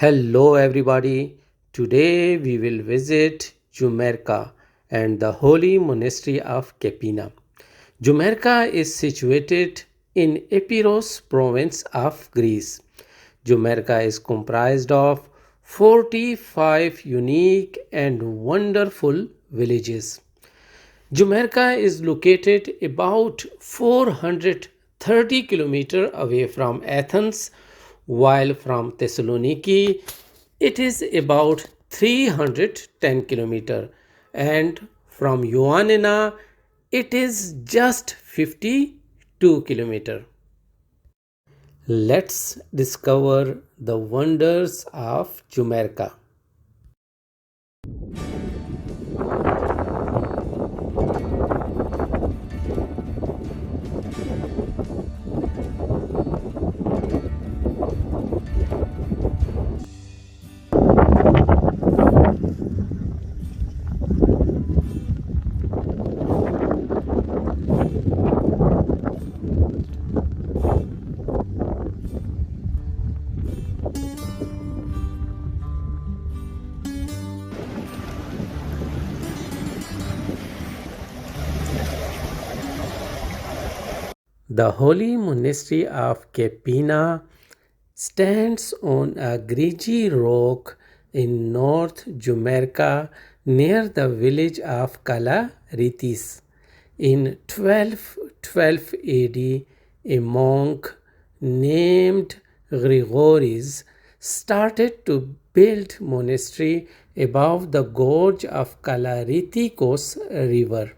Hello everybody. Today we will visit Zoumerka and the holy monastery of Keypina. Zoumerka is situated in ایپیرس province of Greece. Zoumerka is comprised of 45 unique and wonderful villages. Zoumerka is located about 430 kilometers away from Athens, while from Thessaloniki it is about 310 kilometers, and from Ioannina it is just 52 kilometers. Let's discover the wonders of Zoumerka. The holy monastery of Keypina stands on a grassy rock in North Zoumerka near the village of Kalaritys. In 1212 AD, a monk named Grigoris started to build monastery above the gorge of Kalaritykos river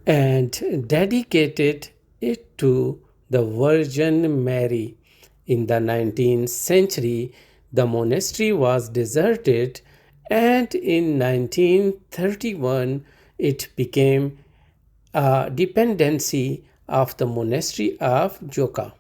and dedicated it to the Virgin Mary. In the 19th century, the monastery was deserted, and in 1931 it became a dependency of the monastery of Jokha.